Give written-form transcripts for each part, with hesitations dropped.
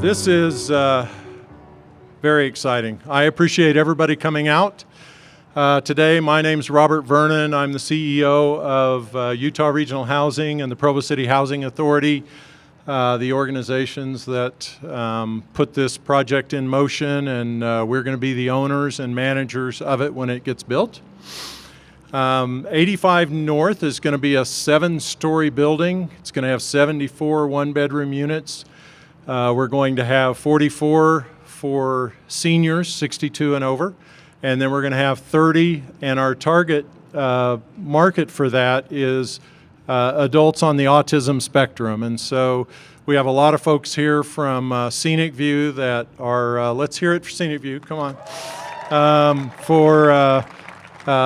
This is very exciting. I appreciate everybody coming out. Today, my name's Robert Vernon. I'm the CEO of Utah Regional Housing and the Provo City Housing Authority, the organizations that put this project in motion, and we're going to be the owners and managers of it when it gets built. 85 North is going to be a 7-story building. It's going to have 74 one-bedroom units. We're going to have 44 for seniors, 62 and over, and then we're going to have 30, and our target market for that is adults on the autism spectrum. And so we have a lot of folks here from ScenicView that are, let's hear it for ScenicView, come on.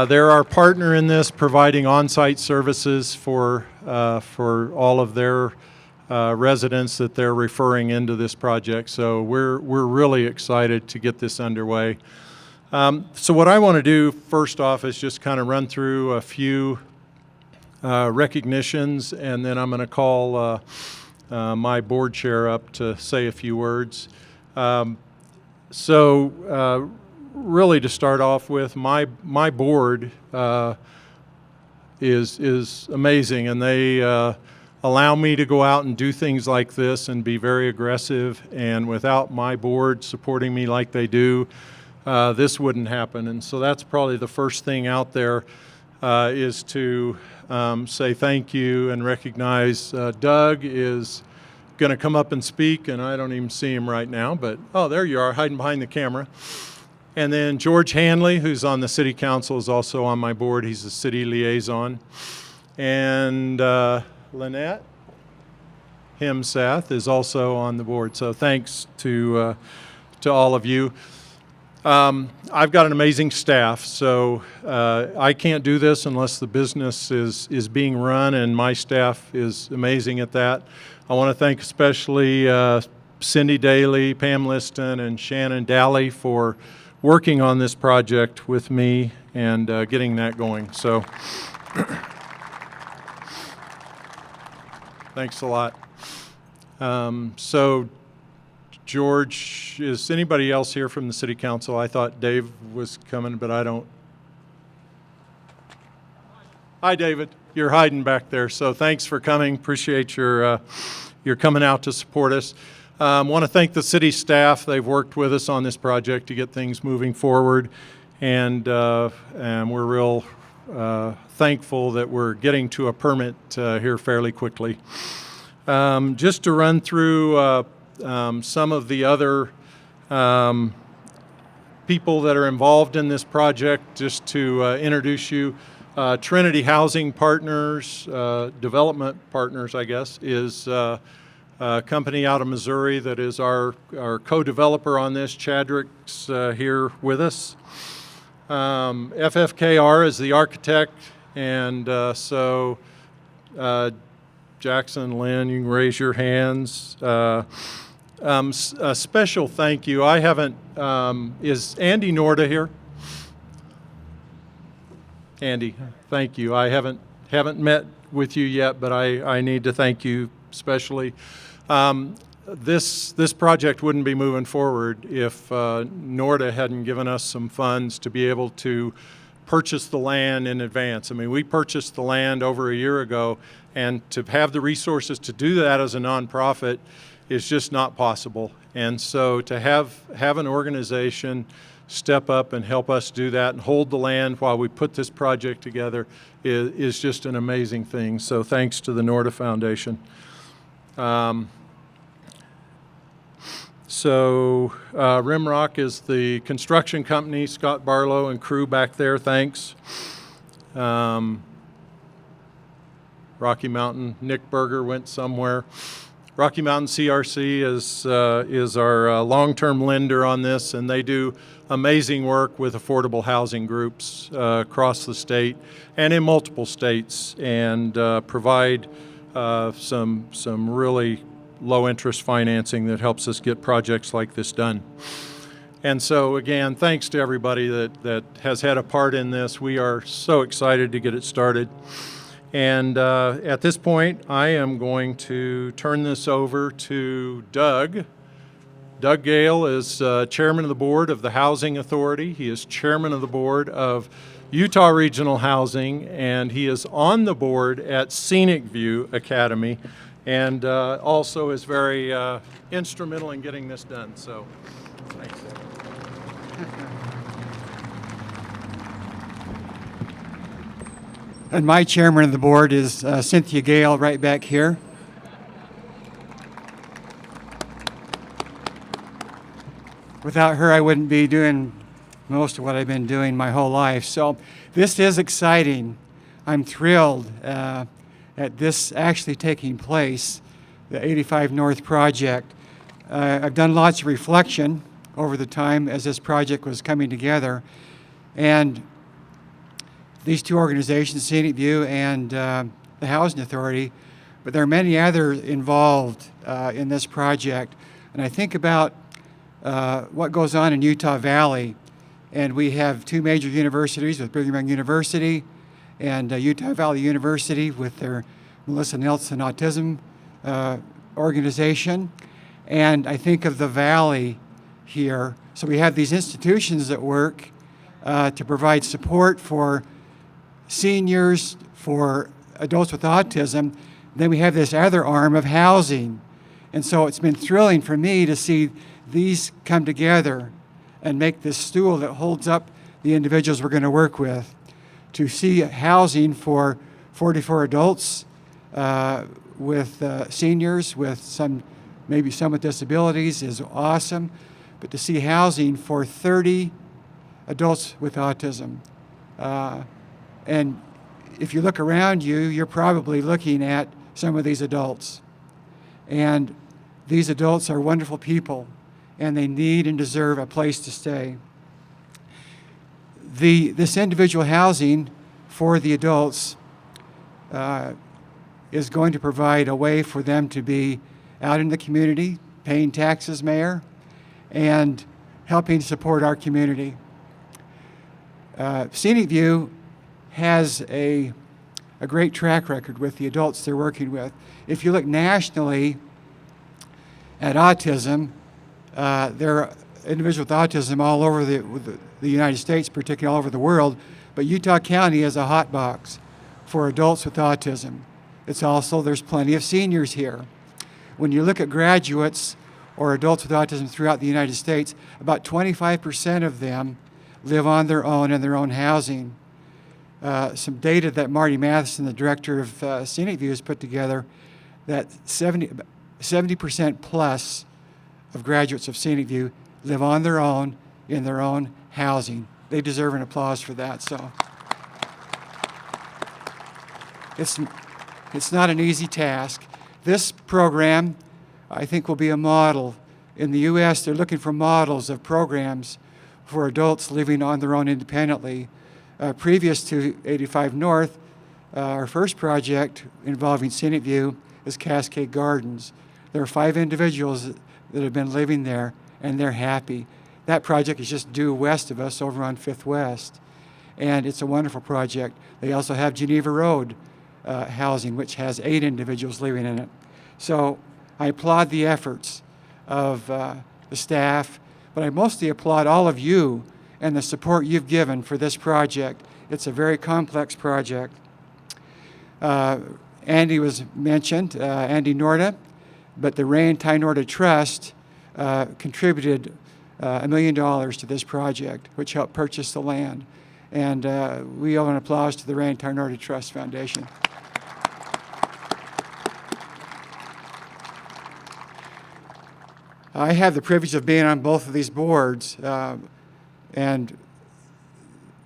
They're our partner in this, providing on-site services for all of their residents that they're referring into this project. So we're really excited to get this underway. So what I want to do first off is just kind of run through a few recognitions, and then I'm going to call my board chair up to say a few words. Really to start off with, my board is amazing, and they allow me to go out and do things like this and be very aggressive, and without my board supporting me like they do, this wouldn't happen. And so that's probably the first thing out there, is to say thank you and recognize Doug is going to come up and speak, and I don't even see him right now, but oh, there you are, hiding behind the camera. And then George Hanley, who's on the city council, is also on my board. He's the city liaison. And Lynette Himsath is also on the board. So thanks to all of you. I've got an amazing staff, so I can't do this unless the business is being run, and my staff is amazing at that. I want to thank especially Cindy Daly, Pam Liston, and Shannon Daly for working on this project with me and getting that going. So thanks a lot. So George, is anybody else here from the city council? I thought Dave was coming, but I don't. Hi, David. You're hiding back there. So thanks for coming. Appreciate your coming out to support us. Want to thank the city staff. They've worked with us on this project to get things moving forward, and we're real thankful that we're getting to a permit here fairly quickly. Just to run through some of the other people that are involved in this project, just to introduce you. Trinity Housing Partners, Development Partners, I guess, is a company out of Missouri that is our co-developer on this. Chadrick's here with us. FFKR is the architect, and so Jackson, Lynn, you can raise your hands. A special thank you. I haven't, is Andy Norda here? Andy, thank you. I haven't met with you yet, but I need to thank you especially. This project wouldn't be moving forward if Norda hadn't given us some funds to be able to purchase the land in advance. I mean, we purchased the land over a year ago, and to have the resources to do that as a nonprofit is just not possible. And so to have an organization step up and help us do that and hold the land while we put this project together is just an amazing thing. So thanks to the Norda Foundation. Rimrock is the construction company, Scott Barlow and crew back there, thanks. Rocky Mountain, Nick Berger went somewhere. Rocky Mountain CRC is our long-term lender on this, and they do amazing work with affordable housing groups across the state and in multiple states, and provide some really low-interest financing that helps us get projects like this done. And so, again, thanks to everybody that has had a part in this. We are so excited to get it started. And at this point, I am going to turn this over to Doug Doug Gale is chairman of the board of the Housing Authority. He is chairman of the board of Utah Regional Housing, and he is on the board at ScenicView Academy, and also is very instrumental in getting this done. So, thanks. And my chairman of the board is Cynthia Gale, right back here. Without her, I wouldn't be doing most of what I've been doing my whole life. So this is exciting. I'm thrilled at this actually taking place, the 85 North project. I've done lots of reflection over the time as this project was coming together. And these two organizations, ScenicView and the Housing Authority, but there are many others involved in this project. And I think about what goes on in Utah Valley, and we have two major universities with Brigham Young University and Utah Valley University with their Melissa Nelson Autism organization. And I think of the Valley here. So we have these institutions that work to provide support for seniors, for adults with autism. Then we have this other arm of housing. And so it's been thrilling for me to see these come together and make this stool that holds up the individuals we're going to work with. To see housing for 44 adults with seniors, with maybe some with disabilities is awesome. But to see housing for 30 adults with autism. And if you look around you, you're probably looking at some of these adults. And these adults are wonderful people, and they need and deserve a place to stay. This individual housing for the adults is going to provide a way for them to be out in the community, paying taxes, Mayor, and helping support our community. ScenicView has a great track record with the adults they're working with. If you look nationally at autism, there are individuals with autism all over the United States, particularly all over the world, but Utah County is a hot box for adults with autism. It's also, there's plenty of seniors here. When you look at graduates or adults with autism throughout the United States, about 25% of them live on their own in their own housing. Some data that Marty Matheson, the director of ScenicView, has put together, that 70% plus of graduates of ScenicView live on their own in their own housing. They deserve an applause for that. So it's not an easy task. This program, I think, will be a model. In the U.S., they're looking for models of programs for adults living on their own independently. Previous to 85 North, our first project involving ScenicView is Cascade Gardens. There are 5 individuals that have been living there, and they're happy. That project is just due west of us over on 5th West, and it's a wonderful project. They also have Geneva Road housing, which has 8 individuals living in it. So I applaud the efforts of the staff, but I mostly applaud all of you and the support you've given for this project. It's a very complex project. Andy was mentioned, Andy Norda, but the Ray and Ty Norda Trust contributed $1 million to this project, which helped purchase the land. And we owe an applause to the Ray and Ty Norda Trust Foundation. I have the privilege of being on both of these boards, and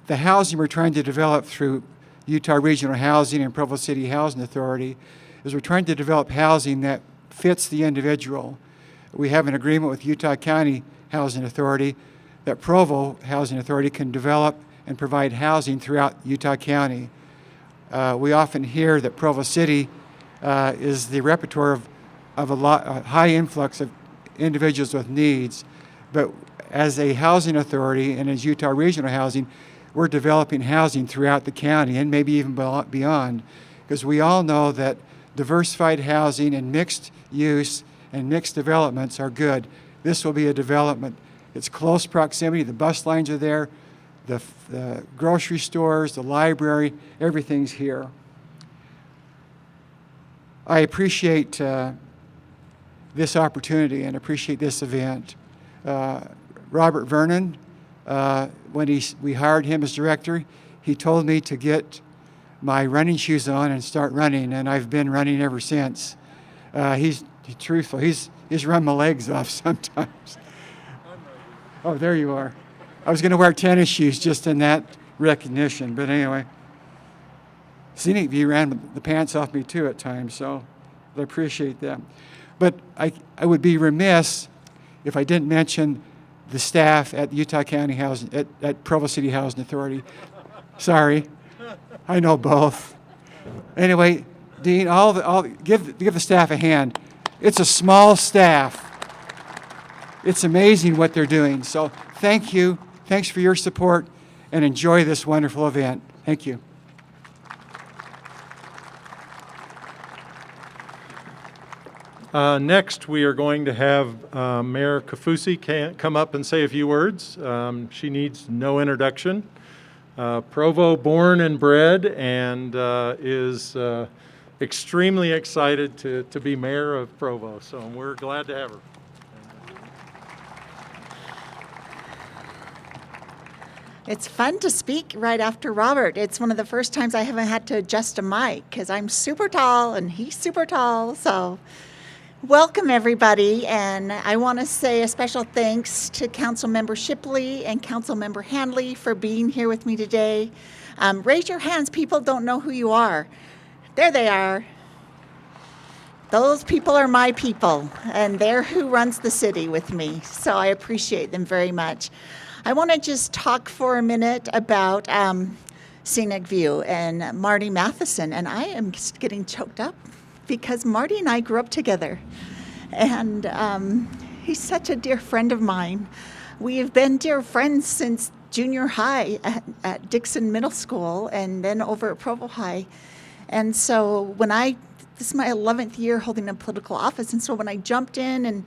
the housing we're trying to develop through Utah Regional Housing and Provo City Housing Authority is we're trying to develop housing that fits the individual. We have an agreement with Utah County Housing Authority that Provo Housing Authority can develop and provide housing throughout Utah County. We often hear that Provo City is the repertoire of a high influx of individuals with needs, but as a housing authority and as Utah Regional Housing, we're developing housing throughout the county and maybe even beyond, because we all know that diversified housing and mixed use and mixed developments are good. this will be a development. It's close proximity. The bus lines are there, the grocery stores, the library, everything's here. I appreciate this opportunity and appreciate this event. Robert Vernon, when we hired him as director, he told me to get my running shoes on and start running, and I've been running ever since. He's truthful. He's run my legs off sometimes. Oh, there you are. I was going to wear tennis shoes just in that recognition, but anyway. ScenicView ran the pants off me too at times, so I appreciate that. But I would be remiss if I didn't mention the staff at Utah County Housing, at Provo City Housing Authority. Sorry, I know both. Anyway, Dean, give the staff a hand. It's a small staff. It's amazing what they're doing. So thank you. Thanks for your support, and enjoy this wonderful event. Thank you. Next, we are going to have Mayor Kaufusi come up and say a few words. She needs no introduction. Provo born and bred, and is extremely excited to be mayor of Provo. So we're glad to have her. It's fun to speak right after Robert. It's one of the first times I haven't had to adjust a mic because I'm super tall and he's super tall. So welcome, everybody. And I want to say a special thanks to Councilmember Shipley and Councilmember Handley for being here with me today. Raise your hands. People don't know who you are. There they are. Those people are my people, and they're who runs the city with me. So I appreciate them very much. I want to just talk for a minute about ScenicView and Marty Matheson. And I am just getting choked up because Marty and I grew up together. And he's such a dear friend of mine. We have been dear friends since junior high at Dixon Middle School and then over at Provo High. And so this is my 11th year holding a political office. And so when I jumped in and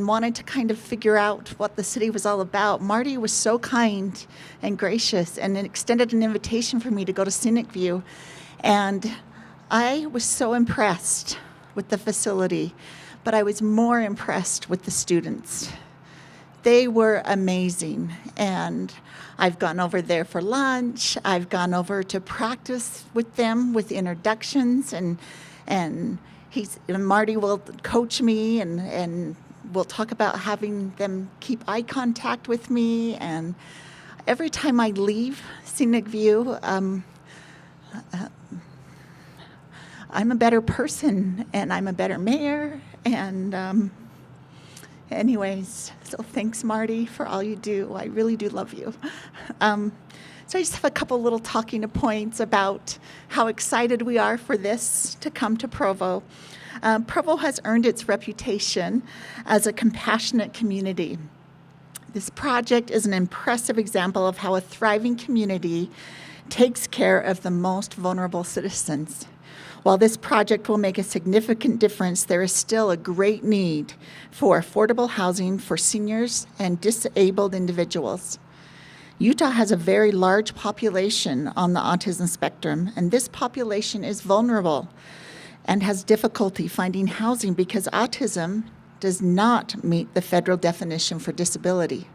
wanted to kind of figure out what the city was all about, Marty was so kind and gracious and extended an invitation for me to go to ScenicView. And I was so impressed with the facility, but I was more impressed with the students. They were amazing. And I've gone over there for lunch. I've gone over to practice with them with introductions, and Marty will coach me and we'll talk about having them keep eye contact with me. And every time I leave ScenicView, I'm a better person and I'm a better mayor. And anyways, so thanks, Marty, for all you do. I really do love you. So I just have a couple little talking points about how excited we are for this to come to Provo. Provo has earned its reputation as a compassionate community. This project is an impressive example of how a thriving community takes care of the most vulnerable citizens. While this project will make a significant difference, there is still a great need for affordable housing for seniors and disabled individuals. Utah has a very large population on the autism spectrum, and this population is vulnerable and has difficulty finding housing because autism does not meet the federal definition for disability.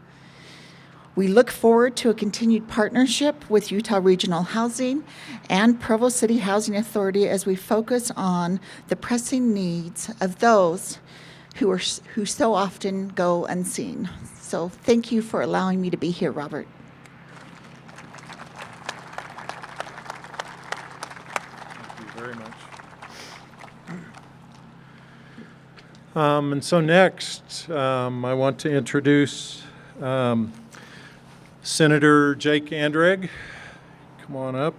We look forward to a continued partnership with Utah Regional Housing and Provo City Housing Authority as we focus on the pressing needs of those who so often go unseen. So thank you for allowing me to be here, Robert. Thank you very much. And so next, I want to introduce Senator Jake Anderegg. Come on up.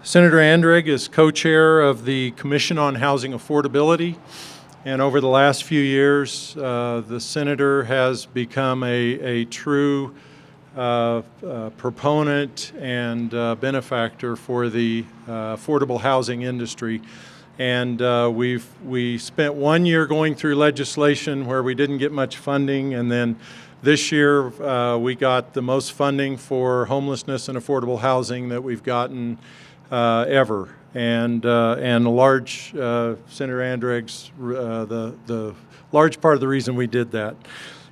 Senator Anderegg is co-chair of the Commission on Housing Affordability, and over the last few years, the senator has become a true proponent and benefactor for the affordable housing industry. And we spent 1 year going through legislation where we didn't get much funding, and then this year we got the most funding for homelessness and affordable housing that we've gotten ever. And a large Senator Anderegg's the large part of the reason we did that.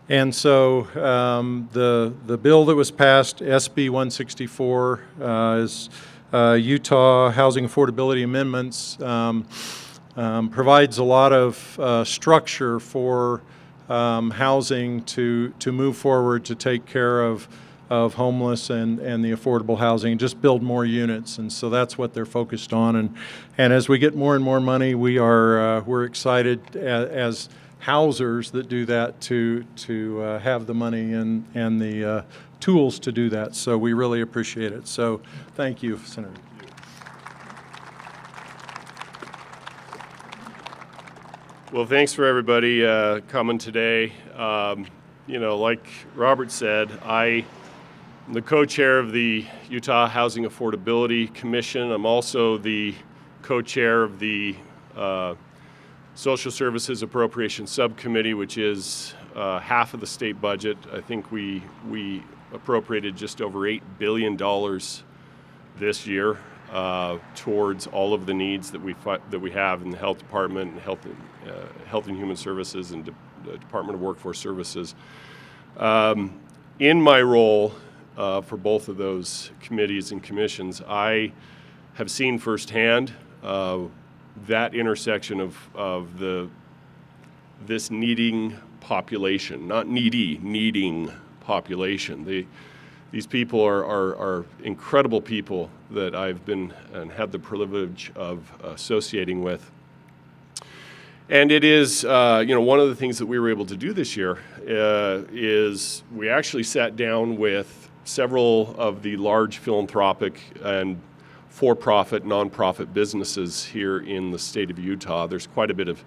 And so the bill that was passed, SB 164, is Utah Housing Affordability Amendments, provides a lot of structure for housing to move forward to take care of homeless and the affordable housing, just build more units. And so that's what they're focused on. And as we get more and more money, we're excited as housers that do that to have the money and the tools to do that. So we really appreciate it. So thank you, Senator. Well, thanks for everybody coming today. Like Robert said, I'm the co-chair of the Utah Housing Affordability Commission. I'm also the co-chair of the Social Services Appropriation Subcommittee, which is half of the state budget. I think we appropriated just over $8 billion this year towards all of the needs that we have in the health department, and health and human services, and the Department of Workforce Services. In my role for both of those committees and commissions, I have seen firsthand that intersection of this needing population, not needy, needing population. These people are incredible people that I've been and had the privilege of associating with. And it is, one of the things that we were able to do this year is we actually sat down with several of the large philanthropic and for-profit, nonprofit businesses here in the state of Utah. There's quite a bit of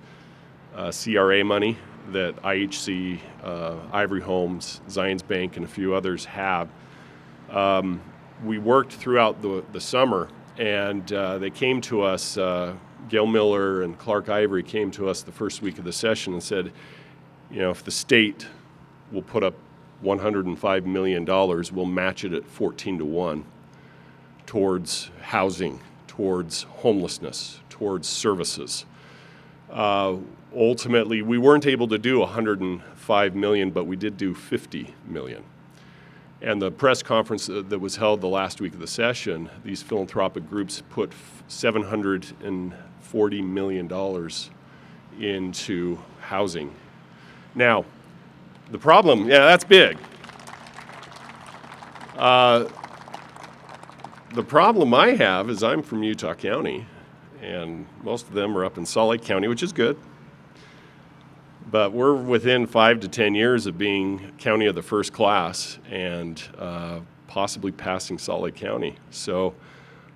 CRA money that IHC, Ivory Homes, Zions Bank, and a few others have. We worked throughout the summer, and they came to us, Gale Miller and Clark Ivory came to us the first week of the session and said, if the state will put up $105 million, we'll match it at 14-1 towards housing, towards homelessness, towards services. Ultimately, we weren't able to do $105 million, but we did do $50 million. And the press conference that was held the last week of the session, these philanthropic groups put $740 million into housing. Now, the problem, that's big. The problem I have is I'm from Utah County, and most of them are up in Salt Lake County, which is good. But we're within 5 to 10 years of being county of the first class and possibly passing Salt Lake County. So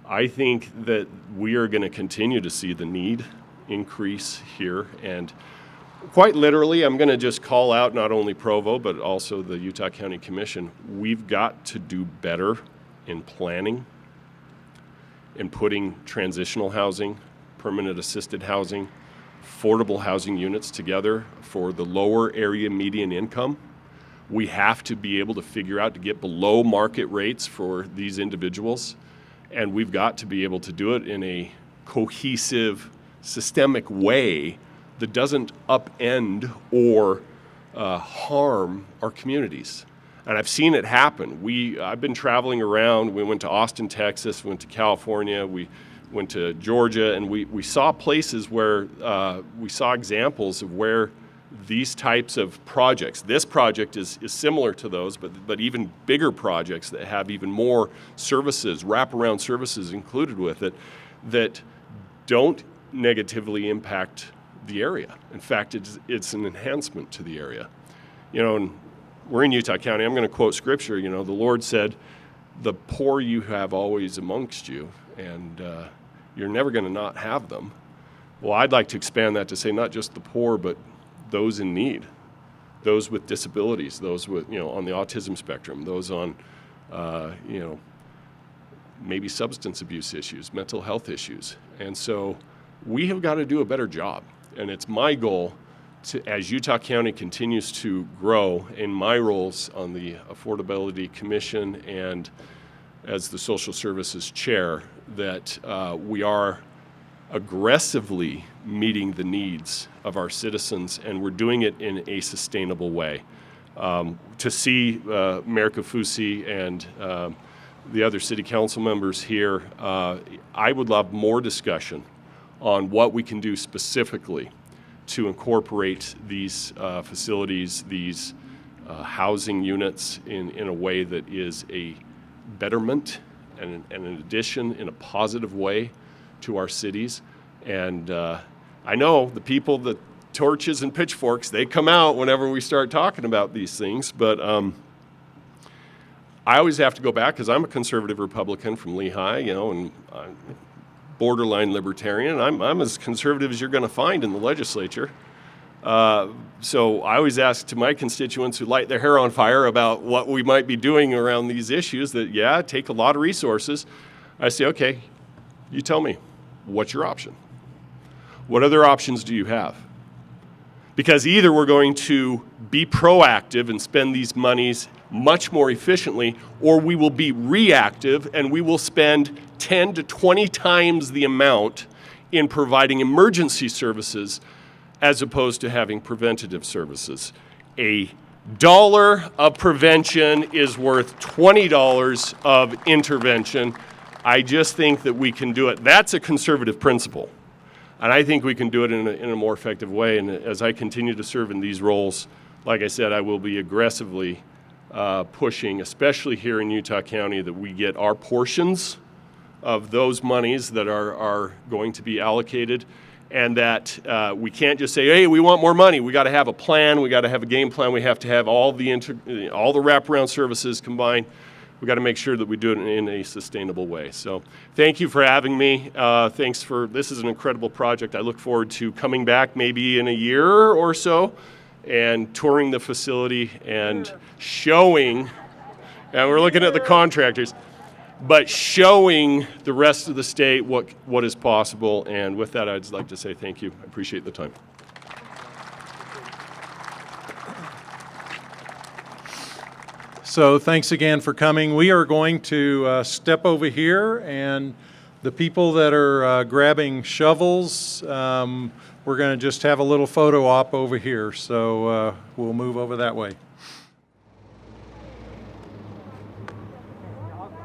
I think that we are going to continue to see the need increase here. And quite literally, I'm going to just call out not only Provo, but also the Utah County Commission. We've got to do better in planning, in putting transitional housing, permanent assisted housing, affordable housing units together for the lower area median income. We have to be able to figure out to get below market rates for these individuals, and we've got to be able to do it in a cohesive, systemic way that doesn't upend or harm our communities. And I've seen it happen. I've been traveling around. We went to Austin, Texas, we went to California, we went to Georgia, and we saw places where we saw examples of where these types of projects, this project is similar to those, but even bigger projects that have even more services, wraparound services included with it, that don't negatively impact the area. In fact, it's an enhancement to the area. And we're in Utah County. I'm going to quote scripture. The Lord said, "The poor you have always amongst you, and you're never going to not have them." Well, I'd like to expand that to say not just the poor, but those in need, those with disabilities, those with, on the autism spectrum, those on, maybe substance abuse issues, mental health issues. And so we have got to do a better job. And it's my goal to, as Utah County continues to grow in my roles on the Affordability Commission and as the Social Services Chair, that we are aggressively meeting the needs of our citizens, and we're doing it in a sustainable way. To see Mayor Kaufusi and the other city council members here, I would love more discussion on what we can do specifically to incorporate these facilities, these housing units in a way that is a betterment and an addition in a positive way to our cities. And I know the people, the torches and pitchforks, they come out whenever we start talking about these things, but I always have to go back, because I'm a conservative Republican from Lehigh, you know, and I'm borderline libertarian. I'm as conservative as you're going to find in the legislature. So I always ask to my constituents who light their hair on fire about what we might be doing around these issues that, yeah, take a lot of resources. I say, okay, you tell me, what's your option? What other options do you have? Because either we're going to be proactive and spend these monies much more efficiently, or we will be reactive and we will spend 10 to 20 times the amount in providing emergency services as opposed to having preventative services. A dollar of prevention is worth $20 of intervention. I just think that we can do it. That's a conservative principle. And I think we can do it in a more effective way. And as I continue to serve in these roles, like I said, I will be aggressively pushing, especially here in Utah County, that we get our portions of those monies that are going to be allocated, and that we can't just say, hey, we want more money. We got to have a plan. We got to have a game plan. We have to have all the wraparound services combined. We got to make sure that we do it in a sustainable way. So thank you for having me. This is an incredible project. I look forward to coming back maybe in a year or so and touring the facility and showing, and we're looking at the contractors, but showing the rest of the state what is possible. And with that, I'd like to say thank you. I appreciate the time. So thanks again for coming. We are going to step over here, and the people that are grabbing shovels, we're going to just have a little photo op over here. So we'll move over that way.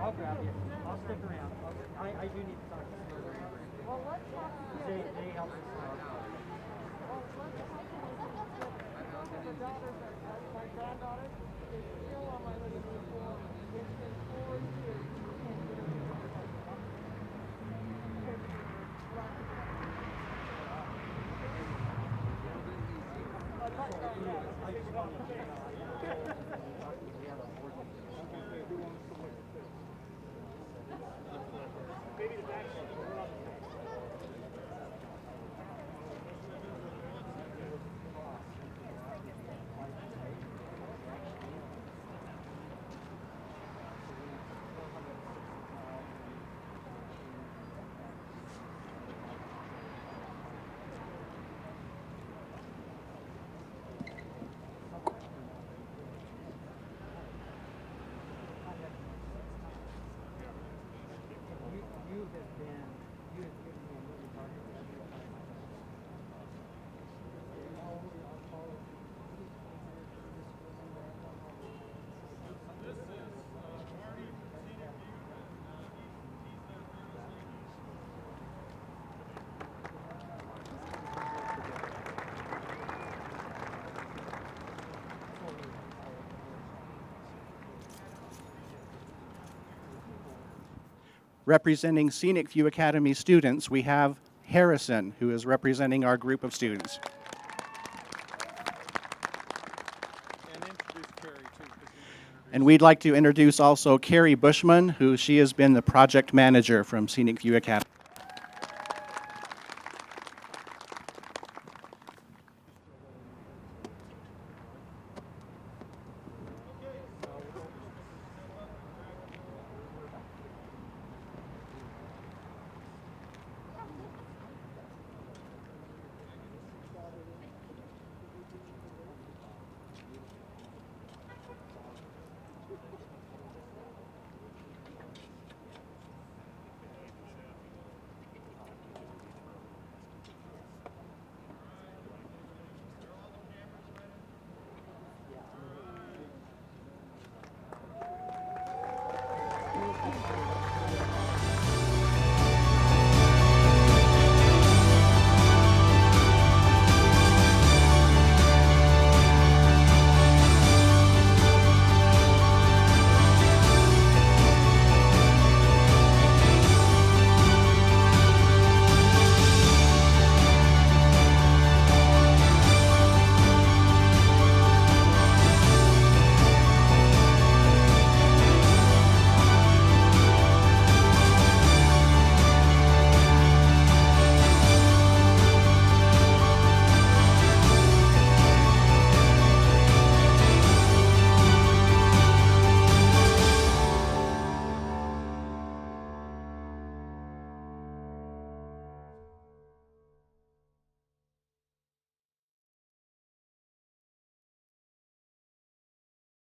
I'll grab you. I'll stick around. I do need to talk to you. They help us. Representing ScenicView Academy students, we have Harrison, who is representing our group of students. And we'd like to introduce also Carrie Bushman, who she has been the project manager from ScenicView Academy.